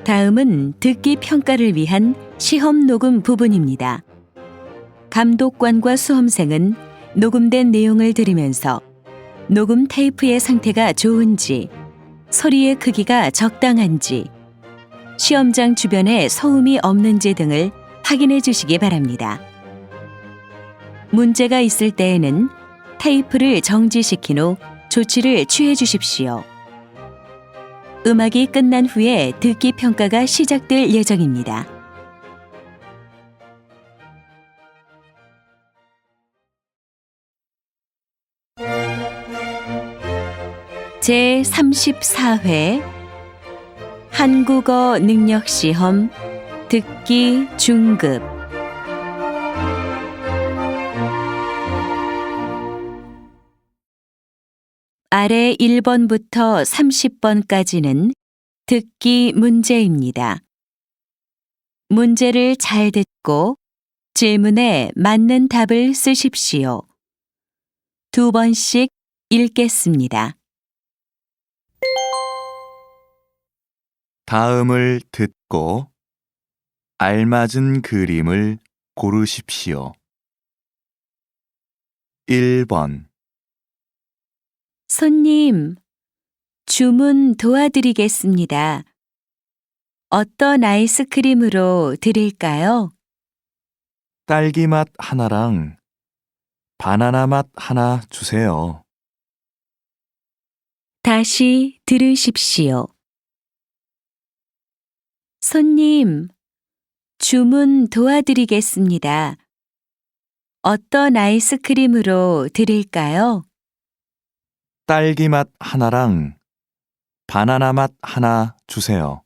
다음은 듣기 평가를 위한 시험 녹음 부분입니다. 감독관과 수험생은 녹음된 내용을 들으면서 녹음 테이프의 상태가 좋은지, 소리의 크기가 적당한지, 시험장 주변에 소음이 없는지 등을 확인해 주시기 바랍니다. 문제가 있을 때에는 테이프를 정지시킨 후 조치를 취해 주십시오. 음악이 끝난 후에 듣기 평가가 시작될 예정입니다. 제34회 한국어 능력 시험 듣기 중급 아래 1번부터 30번까지는 듣기 문제입니다. 문제를 잘 듣고 질문에 맞는 답을 쓰십시오. 2번씩 읽겠습니다. 다음을 듣고 알맞은 그림을 고르십시오. 1번 손님, 주문 도와드리겠습니다. 어떤 아이스크림으로 드릴까요? 딸기 맛 하나랑 바나나 맛 하나 주세요. 다시 들으십시오. 손님, 주문 도와드리겠습니다. 어떤 아이스크림으로 드릴까요? 딸기 맛 하나랑 바나나 맛 하나 주세요.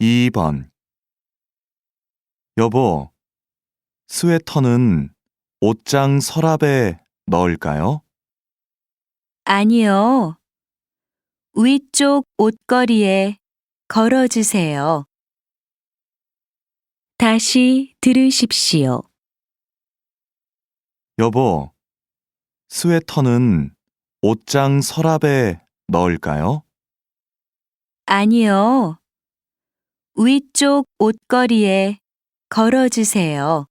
2번 여보, 스웨터는 옷장 서랍에 넣을까요? 아니요. 위쪽 옷걸이에 걸어주세요. 다시 들으십시오. 여보, 스웨터는 옷장 서랍에 넣을까요? 아니요. 위쪽 옷걸이에 걸어주세요.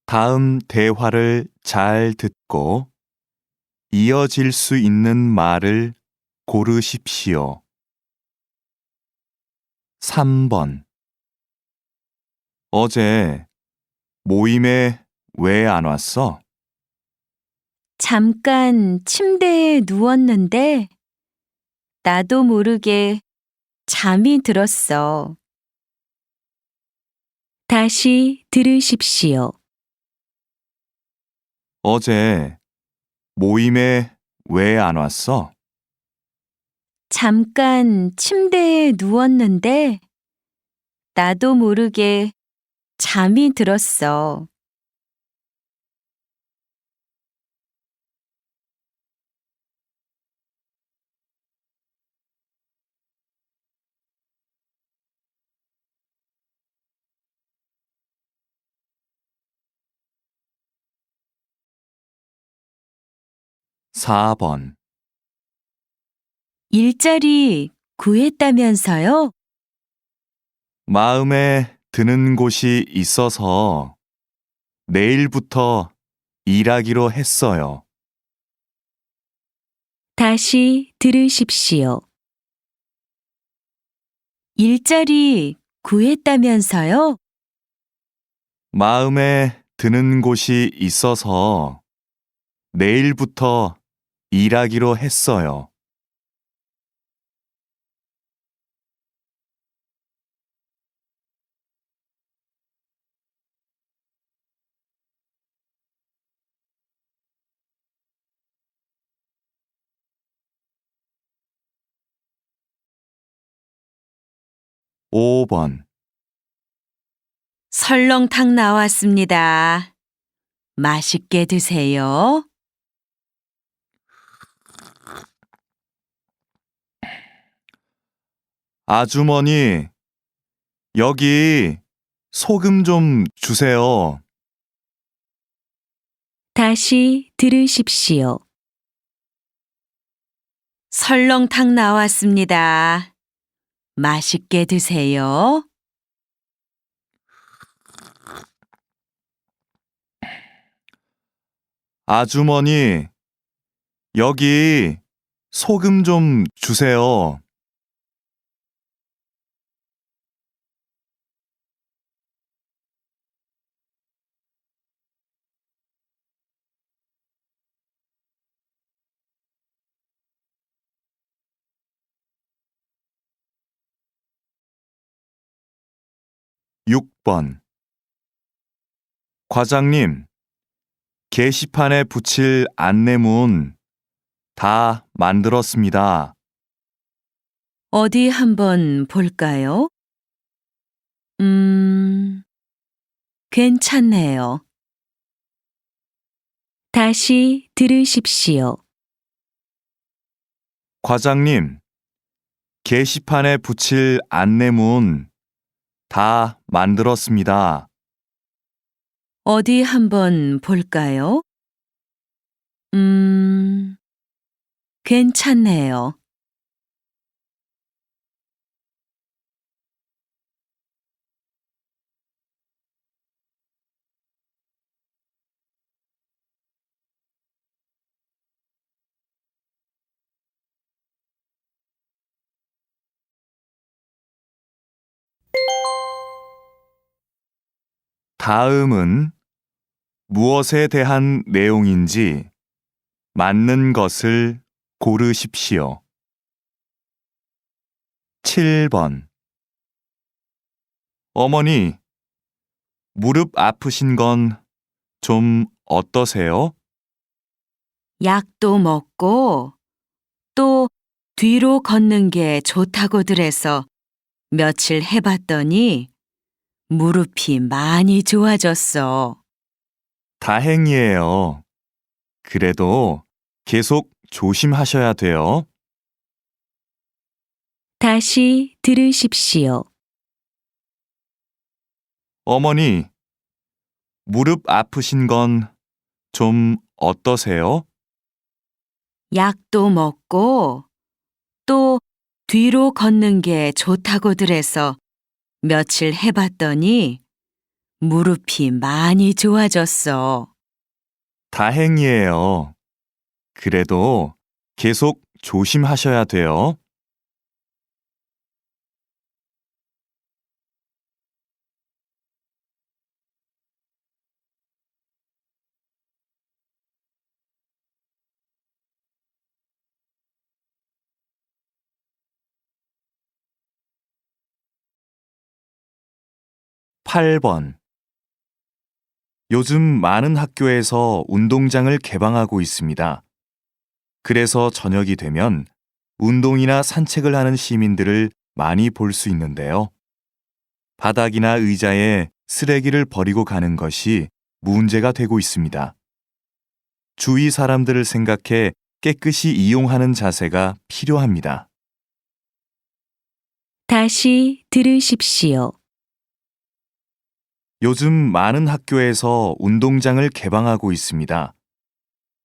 다음 대화를 잘 듣고 이어질 수 있는 말을 고르십시오. 3번 어제 모임에 왜 안 왔어? 잠깐 침대에 누웠는데 나도 모르게 잠이 들었어. 다시 들으십시오. 어제 모임에 왜 안 왔어? 잠깐 침대에 누웠는데 나도 모르게 잠이 들었어. 4번 일자리 구했다면서요? 마음에 드는 곳이 있어서 내일부터 일하기로 했어요. 다시 들으십시오. 일자리 구했다면서요? 마음에 드는 곳이 있어서 내일부터 일하기로 했어요. 5번. 설렁탕 나왔습니다. 맛있게 드세요. 아주머니, 여기 소금 좀 주세요. 다시 들으십시오. 설렁탕 나왔습니다. 맛있게 드세요. 아주머니, 여기 소금 좀 주세요. (6번) 과장님, 게시판에 붙일 안내문 다 만들었습니다. 어디 한번 볼까요? 괜찮네요. 다시 들으십시오. 과장님, 게시판에 붙일 안내문 다 만들었습니다. 어디 한번 볼까요? 괜찮네요. 다음은 무엇에 대한 내용인지 맞는 것을 고르십시오. 7번. 어머니, 무릎 아프신 건 좀 어떠세요? 약도 먹고 또 뒤로 걷는 게 좋다고들 해서 며칠 해봤더니 무릎이 많이 좋아졌어. 다행이에요. 그래도 계속 조심하셔야 돼요. 다시 들으십시오. 어머니, 무릎 아프신 건 좀 어떠세요? 약도 먹고 또 뒤로 걷는 게 좋다고들 해서 며칠 해봤더니 무릎이 많이 좋아졌어. 다행이에요. 그래도 계속 조심하셔야 돼요. 8번. 요즘 많은 학교에서 운동장을 개방하고 있습니다. 그래서 저녁이 되면 운동이나 산책을 하는 시민들을 많이 볼 수 있는데요. 바닥이나 의자에 쓰레기를 버리고 가는 것이 문제가 되고 있습니다. 주위 사람들을 생각해 깨끗이 이용하는 자세가 필요합니다. 다시 들으십시오. 요즘 많은 학교에서 운동장을 개방하고 있습니다.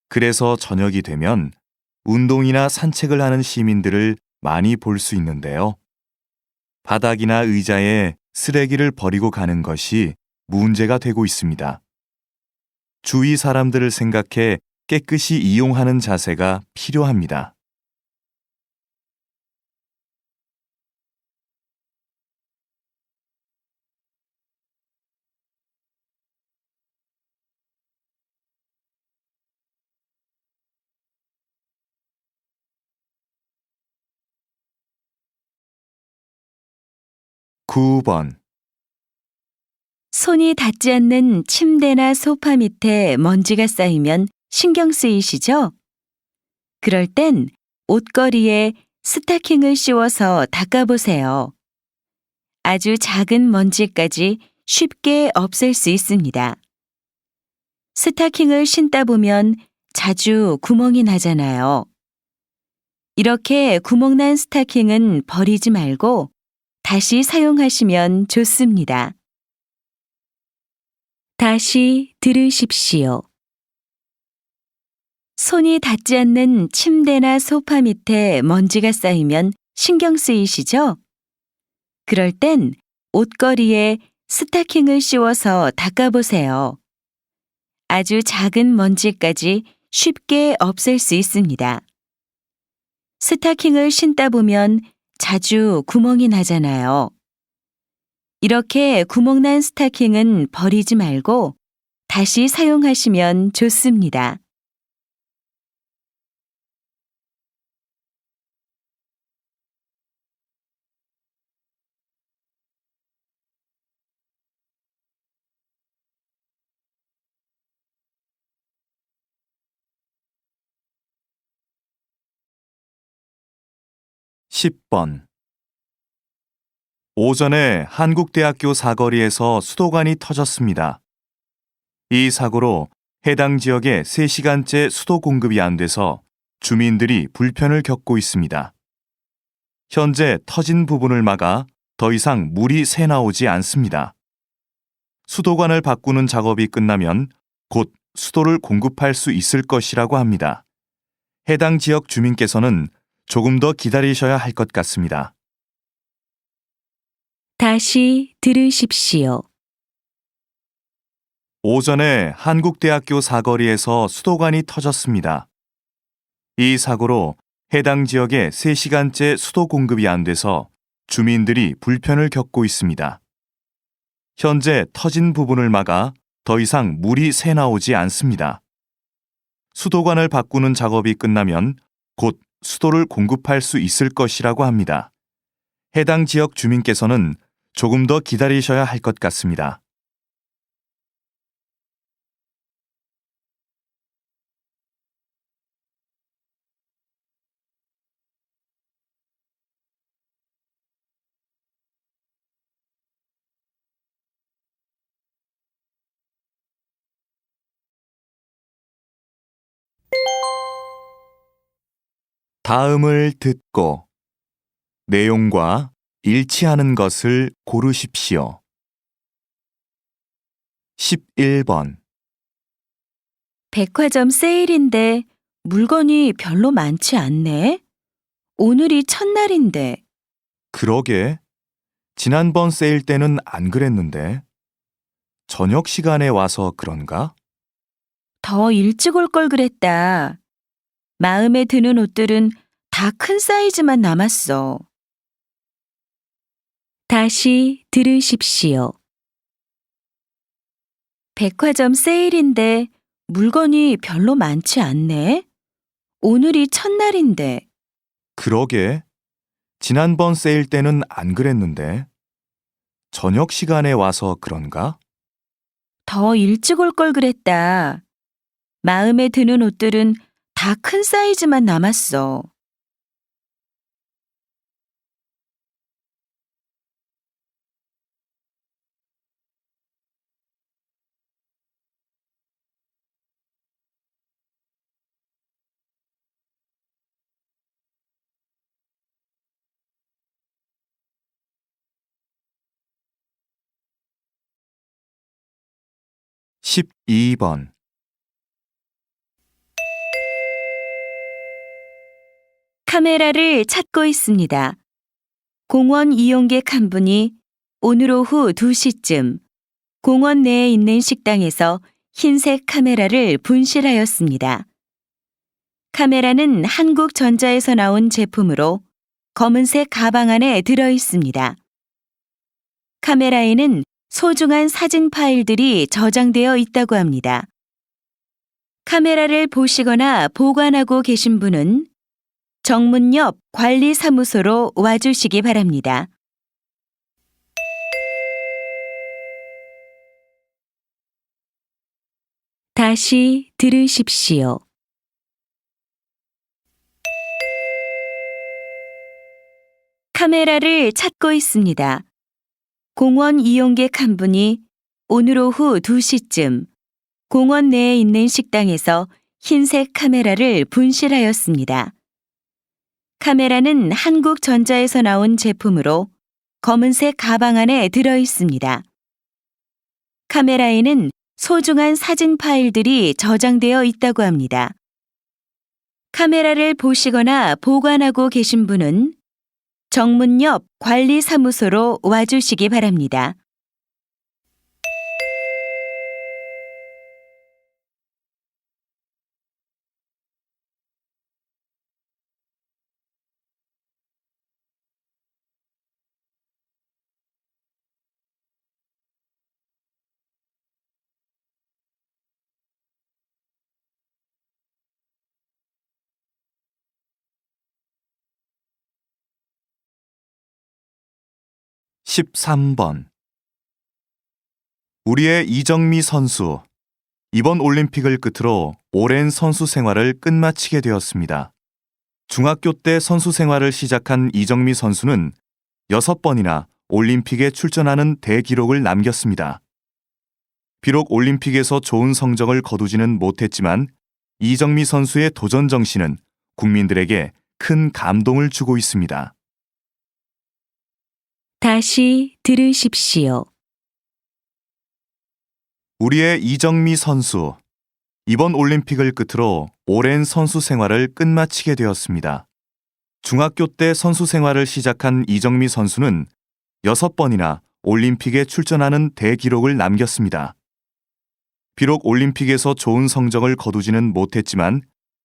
그래서 저녁이 되면 운동이나 산책을 하는 시민들을 많이 볼 수 있는데요. 바닥이나 의자에 쓰레기를 버리고 가는 것이 문제가 되고 있습니다. 주위 사람들을 생각해 깨끗이 이용하는 자세가 필요합니다. 9번. 손이 닿지 않는 침대나 소파 밑에 먼지가 쌓이면 신경 쓰이시죠? 그럴 땐 옷걸이에 스타킹을 씌워서 닦아보세요. 아주 작은 먼지까지 쉽게 없앨 수 있습니다. 스타킹을 신다 보면 자주 구멍이 나잖아요. 이렇게 구멍난 스타킹은 버리지 말고 다시 사용하시면 좋습니다. 다시 들으십시오. 손이 닿지 않는 침대나 소파 밑에 먼지가 쌓이면 신경 쓰이시죠? 그럴 땐 옷걸이에 스타킹을 씌워서 닦아보세요. 아주 작은 먼지까지 쉽게 없앨 수 있습니다. 스타킹을 신다 보면 자주 구멍이 나잖아요. 이렇게 구멍난 스타킹은 버리지 말고 다시 사용하시면 좋습니다. (10번) 오전에 한국대학교 사거리에서 수도관이 터졌습니다. 이 사고로 해당 지역에 3시간째 수도 공급이 안 돼서 주민들이 불편을 겪고 있습니다. 현재 터진 부분을 막아 더 이상 물이 새 나오지 않습니다. 수도관을 바꾸는 작업이 끝나면 곧 수도를 공급할 수 있을 것이라고 합니다. 해당 지역 주민께서는 조금 더 기다리셔야 할 것 같습니다. 다시 들으십시오. 오전에 한국대학교 사거리에서 수도관이 터졌습니다. 이 사고로 해당 지역에 3시간째 수도 공급이 안 돼서 주민들이 불편을 겪고 있습니다. 현재 터진 부분을 막아 더 이상 물이 새 나오지 않습니다. 수도관을 바꾸는 작업이 끝나면 곧 수도를 공급할 수 있을 것이라고 합니다. 해당 지역 주민께서는 조금 더 기다리셔야 할 것 같습니다. 다음을 듣고 내용과 일치하는 것을 고르십시오. 11번 백화점 세일인데 물건이 별로 많지 않네. 오늘이 첫날인데 그러게. 지난번 세일 때는 안 그랬는데. 저녁 시간에 와서 그런가? 더 일찍 올 걸 그랬다. 마음에 드는 옷들은 다 큰 사이즈만 남았어. 다시 들으십시오. 백화점 세일인데 물건이 별로 많지 않네. 오늘이 첫날인데 그러게. 지난번 세일 때는 안 그랬는데. 저녁 시간에 와서 그런가? 더 일찍 올 걸 그랬다. 마음에 드는 옷들은 다 큰 사이즈만 남았어. (12번) 카메라를 찾고 있습니다. 공원 이용객 한 분이 오늘 오후 2시쯤 공원 내에 있는 식당에서 흰색 카메라를 분실하였습니다. 카메라는 한국전자에서 나온 제품으로 검은색 가방 안에 들어 있습니다. 카메라에는 소중한 사진 파일들이 저장되어 있다고 합니다. 카메라를 보시거나 보관하고 계신 분은 정문 옆 관리사무소로 와주시기 바랍니다. 다시 들으십시오. 카메라를 찾고 있습니다. 공원 이용객 한 분이 오늘 오후 2시쯤 공원 내에 있는 식당에서 흰색 카메라를 분실하였습니다. 카메라는 한국전자에서 나온 제품으로 검은색 가방 안에 들어 있습니다. 카메라에는 소중한 사진 파일들이 저장되어 있다고 합니다. 카메라를 보시거나 보관하고 계신 분은 정문 옆 관리사무소로 와주시기 바랍니다. (13번) 우리의 이정미 선수. 이번 올림픽을 끝으로 오랜 선수 생활을 끝마치게 되었습니다. 중학교 때 선수 생활을 시작한 이정미 선수는 6번이나 올림픽에 출전하는 대기록을 남겼습니다. 비록 올림픽에서 좋은 성적을 거두지는 못했지만 이정미 선수의 도전 정신은 국민들에게 큰 감동을 주고 있습니다. 다시 들으십시오. 우리의 이정미 선수. 이번 올림픽을 끝으로 오랜 선수 생활을 끝마치게 되었습니다. 중학교 때 선수 생활을 시작한 이정미 선수는 6번이나 올림픽에 출전하는 대기록을 남겼습니다. 비록 올림픽에서 좋은 성적을 거두지는 못했지만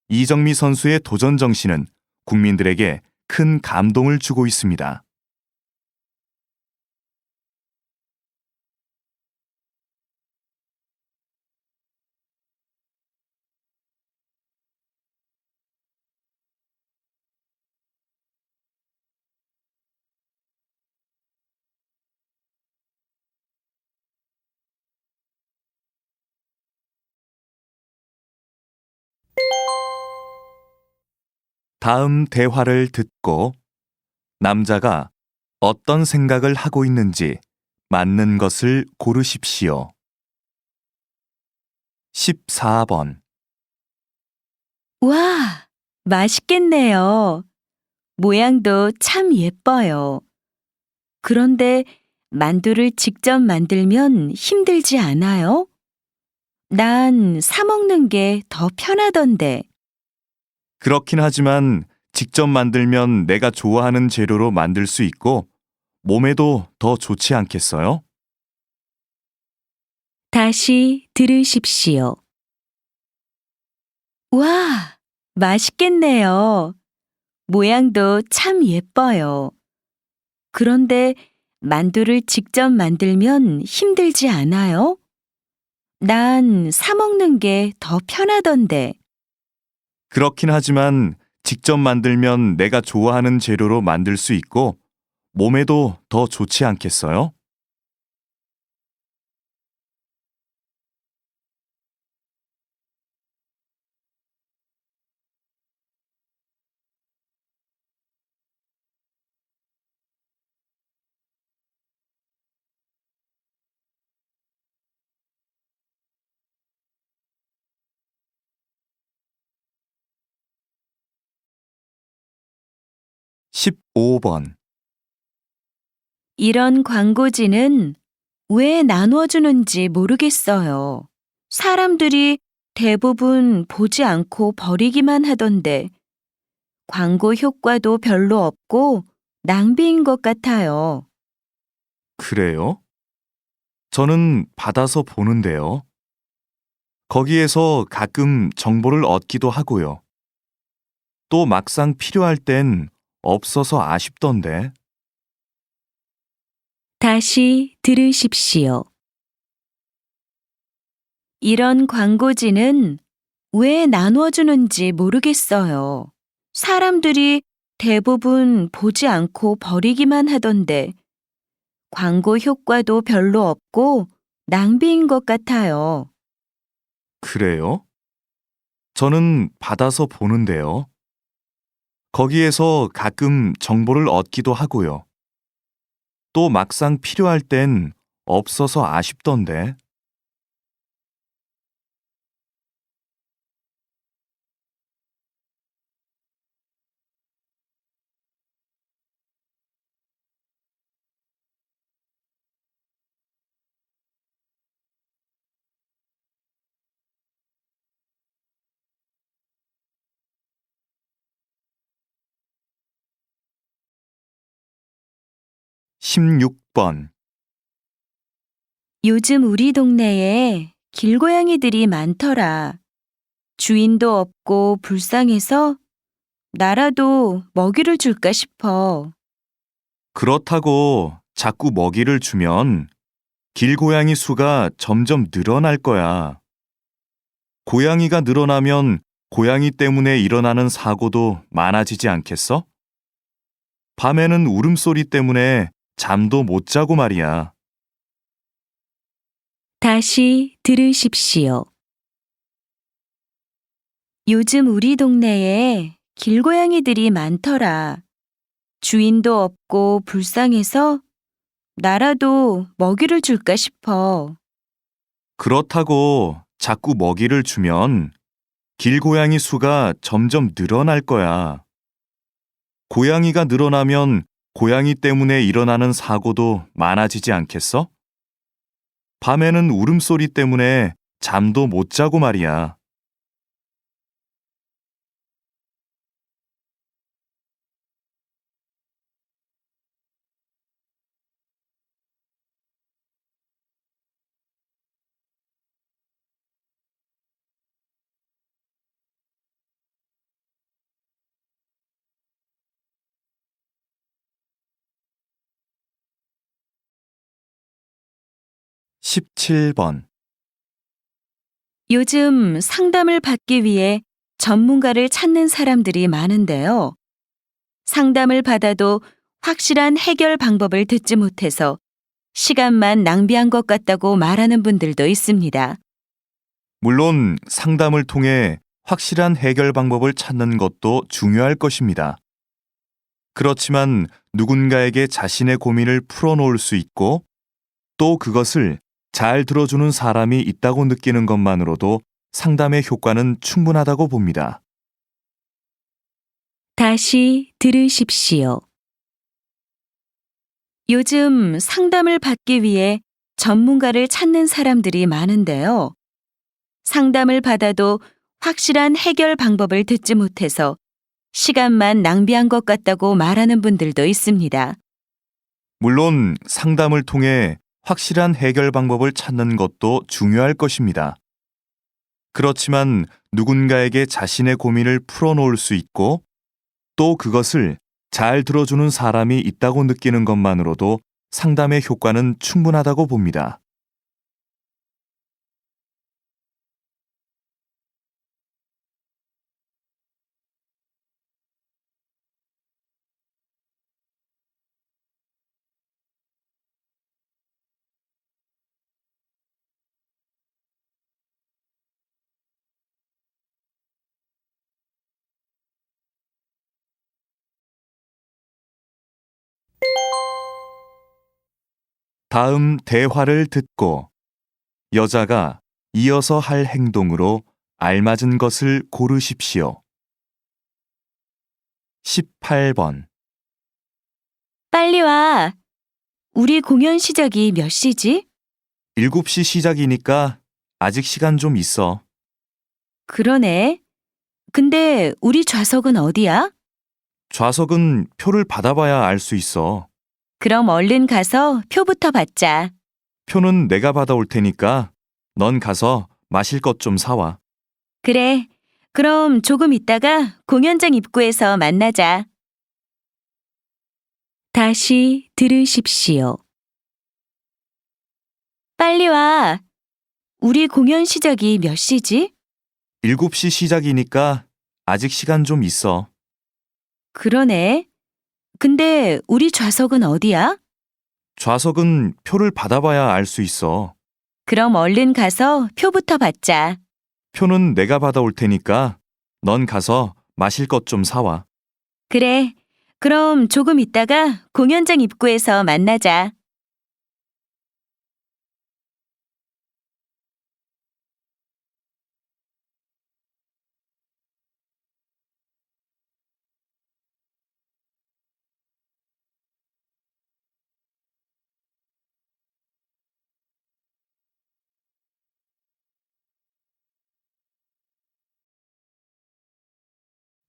이정미 선수의 도전 정신은 국민들에게 큰 감동을 주고 있습니다. 다음 대화를 듣고 남자가 어떤 생각을 하고 있는지 맞는 것을 고르십시오. 14번. 와, 맛있겠네요. 모양도 참 예뻐요. 그런데 만두를 직접 만들면 힘들지 않아요? 난 사 먹는 게 더 편하던데. 그렇긴 하지만 직접 만들면 내가 좋아하는 재료로 만들 수 있고 몸에도 더 좋지 않겠어요? 다시 들으십시오. 와, 맛있겠네요. 모양도 참 예뻐요. 그런데 만두를 직접 만들면 힘들지 않아요? 난 사 먹는 게 더 편하던데. 그렇긴 하지만 직접 만들면 내가 좋아하는 재료로 만들 수 있고 몸에도 더 좋지 않겠어요? (15번) 이런 광고지는 왜 나눠주는지 모르겠어요. 사람들이 대부분 보지 않고 버리기만 하던데 광고 효과도 별로 없고 낭비인 것 같아요. 그래요? 저는 받아서 보는데요. 거기에서 가끔 정보를 얻기도 하고요. 또 막상 필요할 땐 없어서 아쉽던데. 다시 들으십시오. 이런 광고지는 왜 나눠주는지 모르겠어요. 사람들이 대부분 보지 않고 버리기만 하던데 광고 효과도 별로 없고 낭비인 것 같아요. 그래요? 저는 받아서 보는데요. 거기에서 가끔 정보를 얻기도 하고요. 또 막상 필요할 땐 없어서 아쉽던데. 16번. 요즘 우리 동네에 길고양이들이 많더라. 주인도 없고 불쌍해서 나라도 먹이를 줄까 싶어. 그렇다고 자꾸 먹이를 주면 길고양이 수가 점점 늘어날 거야. 고양이가 늘어나면 고양이 때문에 일어나는 사고도 많아지지 않겠어? 밤에는 울음소리 때문에 잠도 못 자고 말이야. 다시 들으십시오. 요즘 우리 동네에 길고양이들이 많더라. 주인도 없고 불쌍해서 나라도 먹이를 줄까 싶어. 그렇다고 자꾸 먹이를 주면 길고양이 수가 점점 늘어날 거야. 고양이가 늘어나면 고양이 때문에 일어나는 사고도 많아지지 않겠어? 밤에는 울음소리 때문에 잠도 못 자고 말이야. 17번. 요즘 상담을 받기 위해 전문가를 찾는 사람들이 많은데요. 상담을 받아도 확실한 해결 방법을 듣지 못해서 시간만 낭비한 것 같다고 말하는 분들도 있습니다. 물론 상담을 통해 확실한 해결 방법을 찾는 것도 중요할 것입니다. 그렇지만 누군가에게 자신의 고민을 풀어놓을 수 있고 또 그것을 잘 들어주는 사람이 있다고 느끼는 것만으로도 상담의 효과는 충분하다고 봅니다. 다시 들으십시오. 요즘 상담을 받기 위해 전문가를 찾는 사람들이 많은데요. 상담을 받아도 확실한 해결 방법을 듣지 못해서 시간만 낭비한 것 같다고 말하는 분들도 있습니다. 물론 상담을 통해 확실한 해결 방법을 찾는 것도 중요할 것입니다. 그렇지만 누군가에게 자신의 고민을 풀어놓을 수 있고 또 그것을 잘 들어주는 사람이 있다고 느끼는 것만으로도 상담의 효과는 충분하다고 봅니다. 다음 대화를 듣고 여자가 이어서 할 행동으로 알맞은 것을 고르십시오. 18번. 빨리 와. 우리 공연 시작이 몇 시지? 7시 시작이니까 아직 시간 좀 있어. 그러네. 근데 우리 좌석은 어디야? 좌석은 표를 받아봐야 알 수 있어. 그럼 얼른 가서 표부터 받자. 표는 내가 받아올 테니까 넌 가서 마실 것 좀 사와. 그래. 그럼 조금 있다가 공연장 입구에서 만나자. 다시 들으십시오. 빨리 와. 우리 공연 시작이 몇 시지? 7시 시작이니까 아직 시간 좀 있어. 그러네. 근데 우리 좌석은 어디야? 좌석은 표를 받아봐야 알 수 있어. 그럼 얼른 가서 표부터 받자. 표는 내가 받아올 테니까 넌 가서 마실 것 좀 사와. 그래. 그럼 조금 있다가 공연장 입구에서 만나자.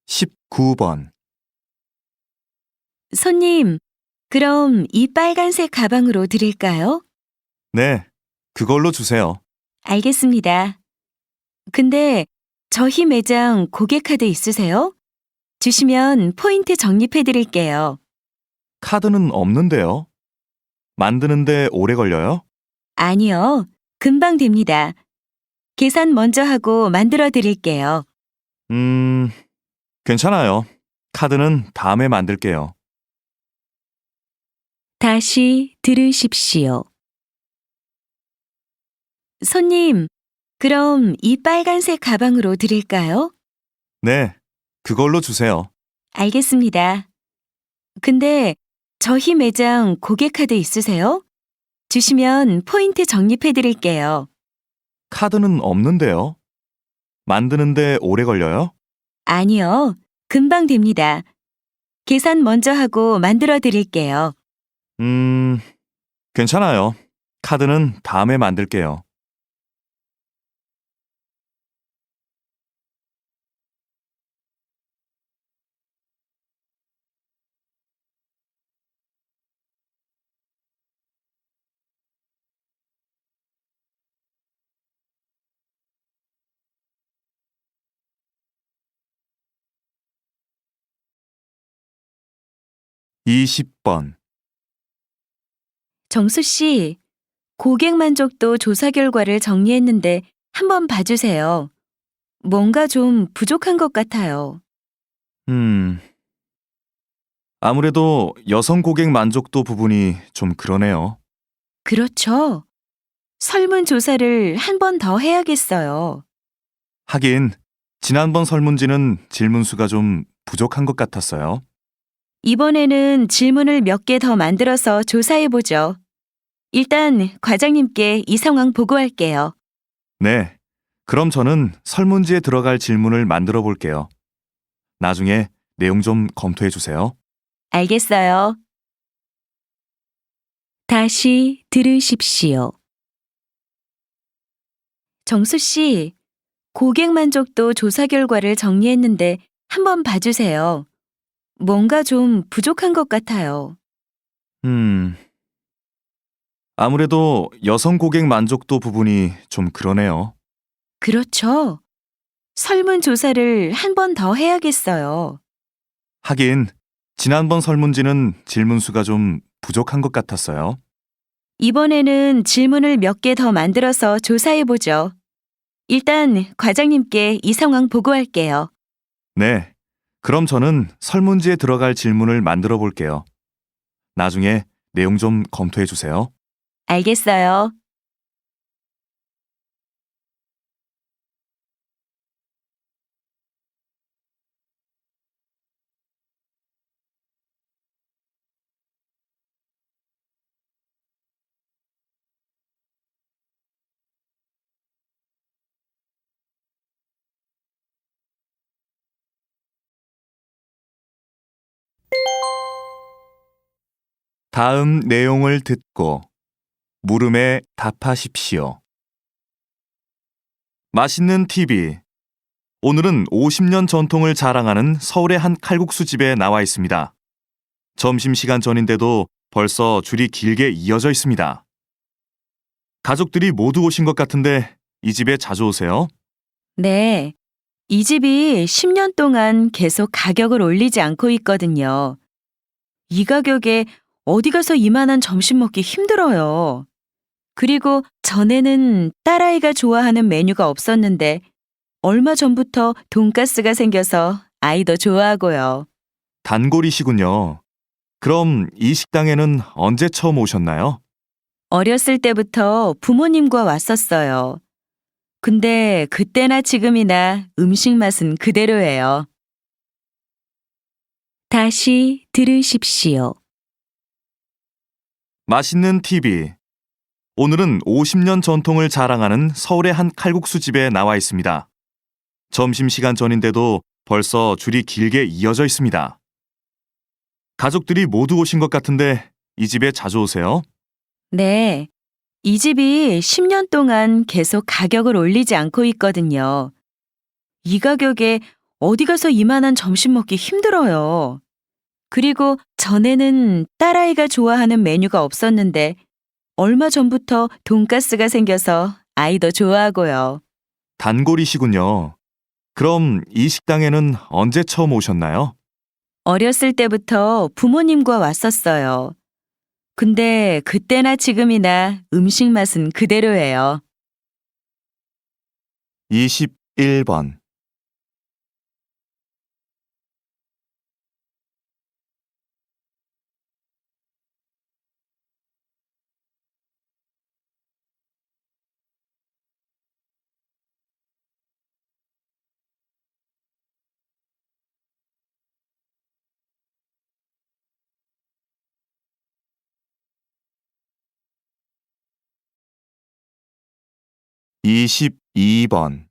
십구 번 손님, 그럼 이 빨간색 가방으로 드릴까요? 네, 그걸로 주세요. 알겠습니다. 근데 저희 매장 고객카드 있으세요? 주시면 포인트 적립해 드릴게요. 카드는 없는데요. 만드는데 오래 걸려요? 아니요, 금방 됩니다. 계산 먼저 하고 만들어 드릴게요. 괜찮아요. 카드는 다음에 만들게요. 다시 들으십시오. 손님, 그럼 이 빨간색 가방으로 드릴까요? 네, 그걸로 주세요. 알겠습니다. 근데 저희 매장 고객카드 있으세요? 주시면 포인트 적립해 드릴게요. 카드는 없는데요. 만드는데 오래 걸려요? 아니요, 금방 됩니다. 계산 먼저 하고 만들어 드릴게요. 괜찮아요. 카드는 다음에 만들게요. 이십 번 정수 씨, 고객 만족도 조사 결과를 정리했는데 한번 봐주세요. 뭔가 좀 부족한 것 같아요. 아무래도 여성 고객 만족도 부분이 좀 그러네요. 그렇죠. 설문조사를 한 번 더 해야겠어요. 하긴, 지난번 설문지는 질문 수가 좀 부족한 것 같았어요. 이번에는 질문을 몇 개 더 만들어서 조사해보죠. 일단 과장님께 이 상황 보고할게요. 네, 그럼 저는 설문지에 들어갈 질문을 만들어 볼게요. 나중에 내용 좀 검토해 주세요. 알겠어요. 다시 들으십시오. 정수 씨, 고객 만족도 조사 결과를 정리했는데 한번 봐주세요. 뭔가 좀 부족한 것 같아요. 아무래도 여성 고객 만족도 부분이 좀 그러네요. 그렇죠. 설문조사를 한 번 더 해야겠어요. 하긴, 지난번 설문지는 질문 수가 좀 부족한 것 같았어요. 이번에는 질문을 몇 개 더 만들어서 조사해보죠. 일단 과장님께 이 상황 보고할게요. 네, 그럼 저는 설문지에 들어갈 질문을 만들어 볼게요. 나중에 내용 좀 검토해 주세요. 알겠어요. 다음 내용을 듣고 물음에 답하십시오. 맛있는 TV. 오늘은 50년 전통을 자랑하는 서울의 한 칼국수 집에 나와 있습니다. 점심시간 전인데도 벌써 줄이 길게 이어져 있습니다. 가족들이 모두 오신 것 같은데 이 집에 자주 오세요? 네. 이 집이 10년 동안 계속 가격을 올리지 않고 있거든요. 이 가격에 어디 가서 이만한 점심 먹기 힘들어요. 그리고 전에는 딸아이가 좋아하는 메뉴가 없었는데 얼마 전부터 돈가스가 생겨서 아이도 좋아하고요. 단골이시군요. 그럼 이 식당에는 언제 처음 오셨나요? 어렸을 때부터 부모님과 왔었어요. 근데 그때나 지금이나 음식 맛은 그대로예요. 다시 들으십시오. 맛있는 TV. 오늘은 50년 전통을 자랑하는 서울의 한 칼국수 집에 나와 있습니다. 점심시간 전인데도 벌써 줄이 길게 이어져 있습니다. 가족들이 모두 오신 것 같은데 이 집에 자주 오세요? 네. 이 집이 10년 동안 계속 가격을 올리지 않고 있거든요. 이 가격에 어디 가서 이만한 점심 먹기 힘들어요. 그리고 전에는 딸아이가 좋아하는 메뉴가 없었는데 얼마 전부터 돈가스가 생겨서 아이도 좋아하고요. 단골이시군요. 그럼 이 식당에는 언제 처음 오셨나요? 어렸을 때부터 부모님과 왔었어요. 근데 그때나 지금이나 음식 맛은 그대로예요. 21번. 이십이 번.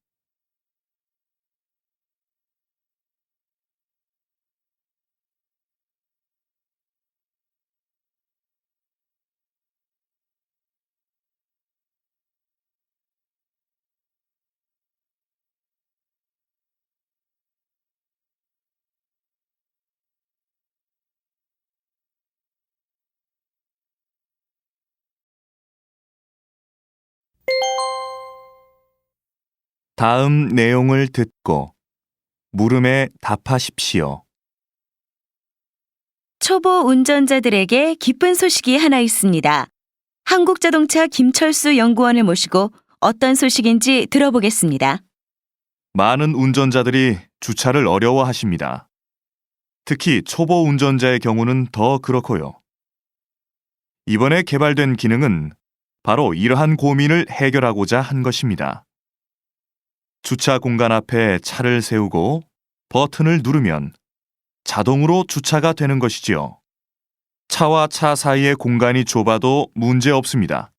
다음 내용을 듣고 물음에 답하십시오. 초보 운전자들에게 기쁜 소식이 하나 있습니다. 한국자동차 김철수 연구원을 모시고 어떤 소식인지 들어보겠습니다. 많은 운전자들이 주차를 어려워하십니다. 특히 초보 운전자의 경우는 더 그렇고요. 이번에 개발된 기능은 바로 이러한 고민을 해결하고자 한 것입니다. 주차 공간 앞에 차를 세우고 버튼을 누르면 자동으로 주차가 되는 것이지요. 차와 차 사이의 공간이 좁아도 문제 없습니다.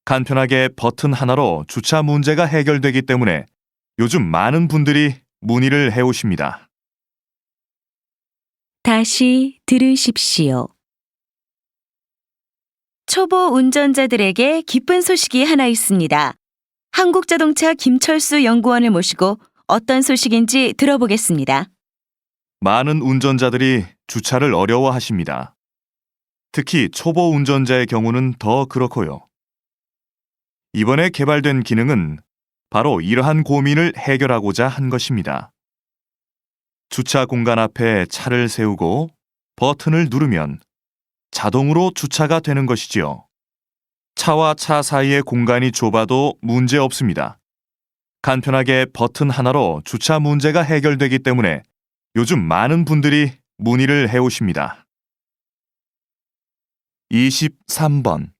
간편하게 버튼 하나로 주차 문제가 해결되기 때문에 요즘 많은 분들이 문의를 해오십니다. 다시 들으십시오. 초보 운전자들에게 기쁜 소식이 하나 있습니다. 한국자동차 김철수 연구원을 모시고 어떤 소식인지 들어보겠습니다. 많은 운전자들이 주차를 어려워하십니다. 특히 초보 운전자의 경우는 더 그렇고요. 이번에 개발된 기능은 바로 이러한 고민을 해결하고자 한 것입니다. 주차 공간 앞에 차를 세우고 버튼을 누르면 자동으로 주차가 되는 것이지요. 차와 차 사이의 공간이 좁아도 문제 없습니다. 간편하게 버튼 하나로 주차 문제가 해결되기 때문에 요즘 많은 분들이 문의를 해오십니다. 23번.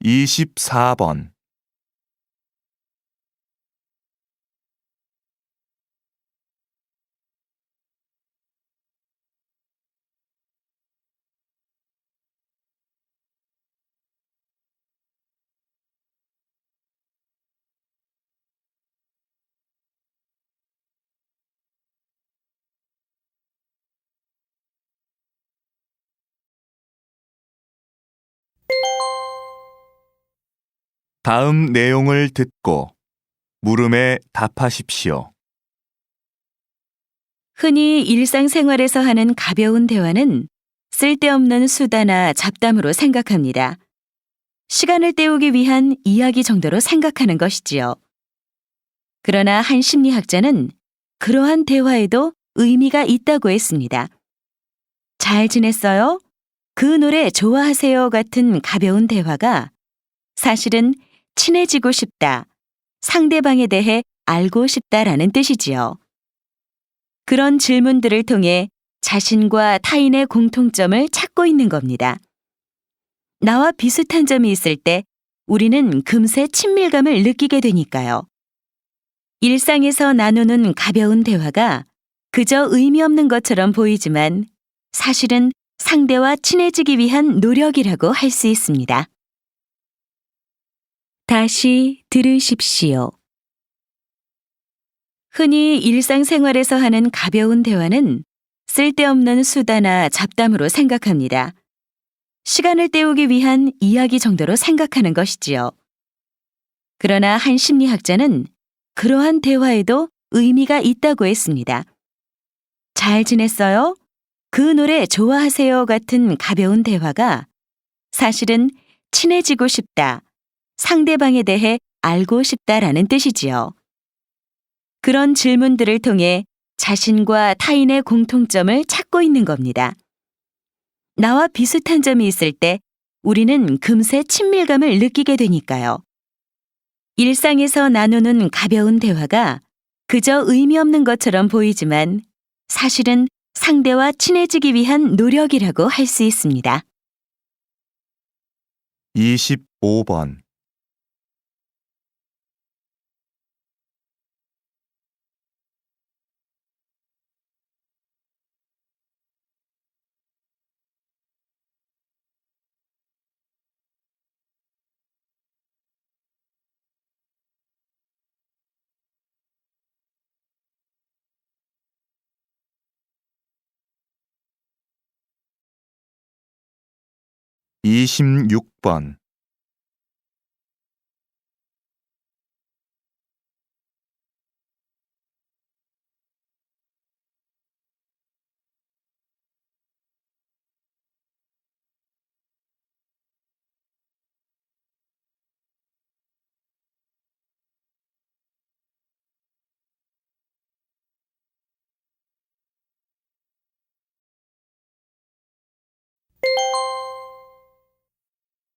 이십사 번. 다음 내용을 듣고 물음에 답하십시오. 흔히 일상생활에서 하는 가벼운 대화는 쓸데없는 수다나 잡담으로 생각합니다. 시간을 때우기 위한 이야기 정도로 생각하는 것이지요. 그러나 한 심리학자는 그러한 대화에도 의미가 있다고 했습니다. 잘 지냈어요? 그 노래 좋아하세요 같은 가벼운 대화가 사실은 친해지고 싶다, 상대방에 대해 알고 싶다라는 뜻이지요. 그런 질문들을 통해 자신과 타인의 공통점을 찾고 있는 겁니다. 나와 비슷한 점이 있을 때 우리는 금세 친밀감을 느끼게 되니까요. 일상에서 나누는 가벼운 대화가 그저 의미 없는 것처럼 보이지만 사실은 상대와 친해지기 위한 노력이라고 할 수 있습니다. 다시 들으십시오. 흔히 일상생활에서 하는 가벼운 대화는 쓸데없는 수다나 잡담으로 생각합니다. 시간을 때우기 위한 이야기 정도로 생각하는 것이지요. 그러나 한 심리학자는 그러한 대화에도 의미가 있다고 했습니다. 잘 지냈어요? 그 노래 좋아하세요? 같은 가벼운 대화가 사실은 친해지고 싶다, 상대방에 대해 알고 싶다라는 뜻이지요. 그런 질문들을 통해 자신과 타인의 공통점을 찾고 있는 겁니다. 나와 비슷한 점이 있을 때 우리는 금세 친밀감을 느끼게 되니까요. 일상에서 나누는 가벼운 대화가 그저 의미 없는 것처럼 보이지만 사실은 상대와 친해지기 위한 노력이라고 할 수 있습니다. 25번. 26번.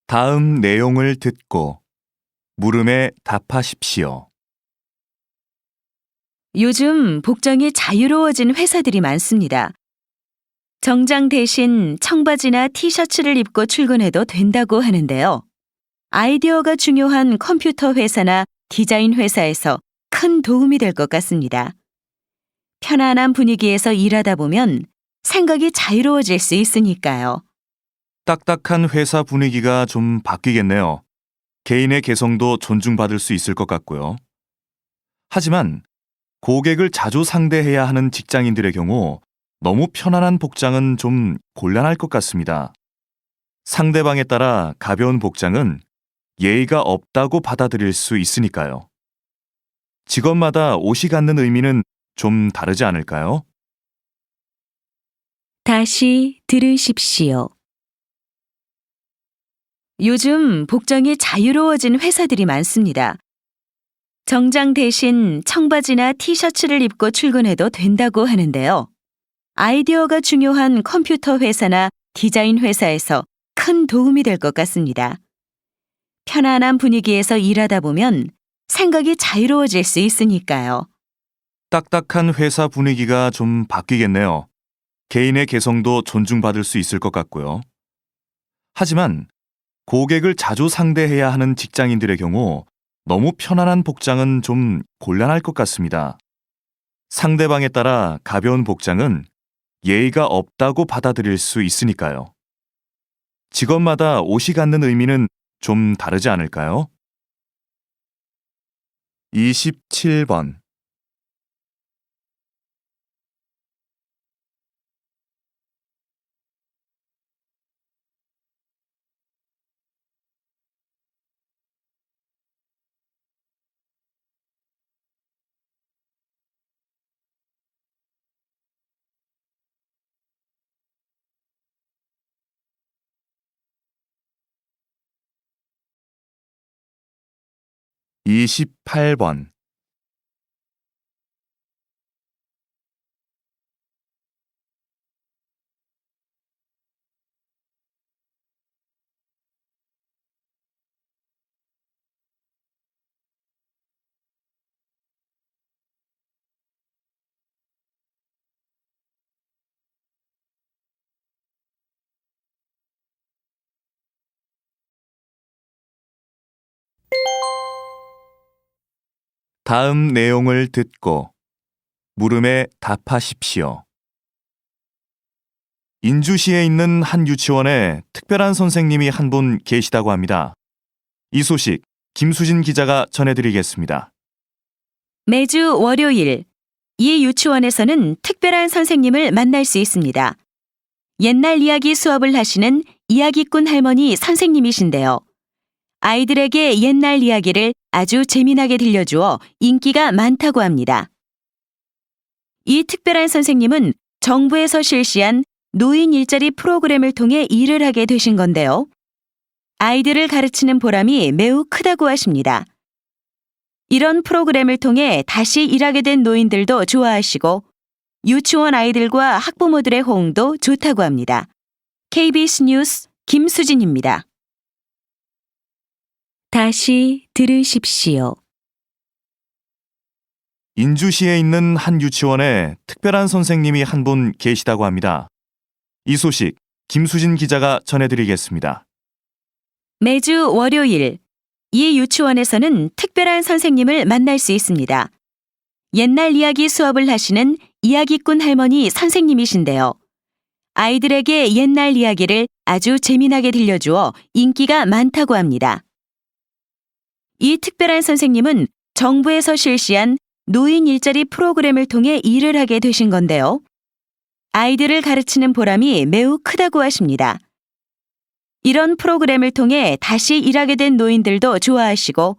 다음 내용을 듣고 물음에 답하십시오. 요즘 복장이 자유로워진 회사들이 많습니다. 정장 대신 청바지나 티셔츠를 입고 출근해도 된다고 하는데요. 아이디어가 중요한 컴퓨터 회사나 디자인 회사에서 큰 도움이 될 것 같습니다. 편안한 분위기에서 일하다 보면 생각이 자유로워질 수 있으니까요. 딱딱한 회사 분위기가 좀 바뀌겠네요. 개인의 개성도 존중받을 수 있을 것 같고요. 하지만 고객을 자주 상대해야 하는 직장인들의 경우 너무 편안한 복장은 좀 곤란할 것 같습니다. 상대방에 따라 가벼운 복장은 예의가 없다고 받아들일 수 있으니까요. 직업마다 옷이 갖는 의미는 좀 다르지 않을까요? 다시 들으십시오. 요즘 복장이 자유로워진 회사들이 많습니다. 정장 대신 청바지나 티셔츠를 입고 출근해도 된다고 하는데요. 아이디어가 중요한 컴퓨터 회사나 디자인 회사에서 큰 도움이 될 것 같습니다. 편안한 분위기에서 일하다 보면 생각이 자유로워질 수 있으니까요. 딱딱한 회사 분위기가 좀 바뀌겠네요. 개인의 개성도 존중받을 수 있을 것 같고요. 하지만 고객을 자주 상대해야 하는 직장인들의 경우 너무 편안한 복장은 좀 곤란할 것 같습니다. 상대방에 따라 가벼운 복장은 예의가 없다고 받아들일 수 있으니까요. 직업마다 옷이 갖는 의미는 좀 다르지 않을까요? 27번. 이십팔 번. 다음 내용을 듣고 물음에 답하십시오. 인주시에 있는 한 유치원에 특별한 선생님이 한 분 계시다고 합니다. 이 소식 김수진 기자가 전해드리겠습니다. 매주 월요일, 이 유치원에서는 특별한 선생님을 만날 수 있습니다. 옛날 이야기 수업을 하시는 이야기꾼 할머니 선생님이신데요. 아이들에게 옛날 이야기를 아주 재미나게 들려주어 인기가 많다고 합니다. 이 특별한 선생님은 정부에서 실시한 노인 일자리 프로그램을 통해 일을 하게 되신 건데요. 아이들을 가르치는 보람이 매우 크다고 하십니다. 이런 프로그램을 통해 다시 일하게 된 노인들도 좋아하시고 유치원 아이들과 학부모들의 호응도 좋다고 합니다. KBS 뉴스 김수진입니다. 다시 들으십시오. 인주시에 있는 한 유치원에 특별한 선생님이 한 분 계시다고 합니다. 이 소식 김수진 기자가 전해드리겠습니다. 매주 월요일, 이 유치원에서는 특별한 선생님을 만날 수 있습니다. 옛날 이야기 수업을 하시는 이야기꾼 할머니 선생님이신데요. 아이들에게 옛날 이야기를 아주 재미나게 들려주어 인기가 많다고 합니다. 이 특별한 선생님은 정부에서 실시한 노인 일자리 프로그램을 통해 일을 하게 되신 건데요. 아이들을 가르치는 보람이 매우 크다고 하십니다. 이런 프로그램을 통해 다시 일하게 된 노인들도 좋아하시고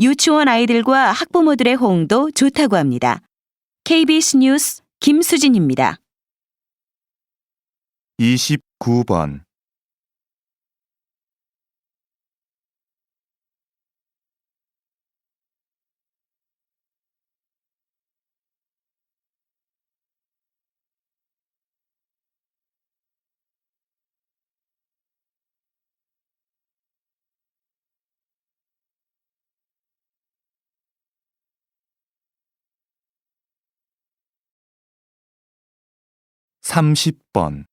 유치원 아이들과 학부모들의 호응도 좋다고 합니다. KBS 뉴스 김수진입니다. 29번. (30번)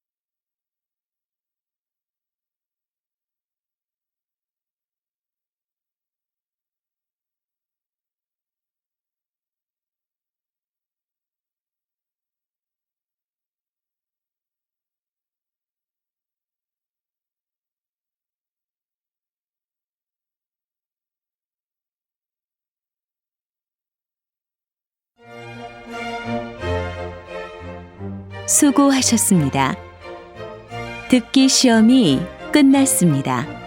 수고하셨습니다. 듣기 시험이 끝났습니다.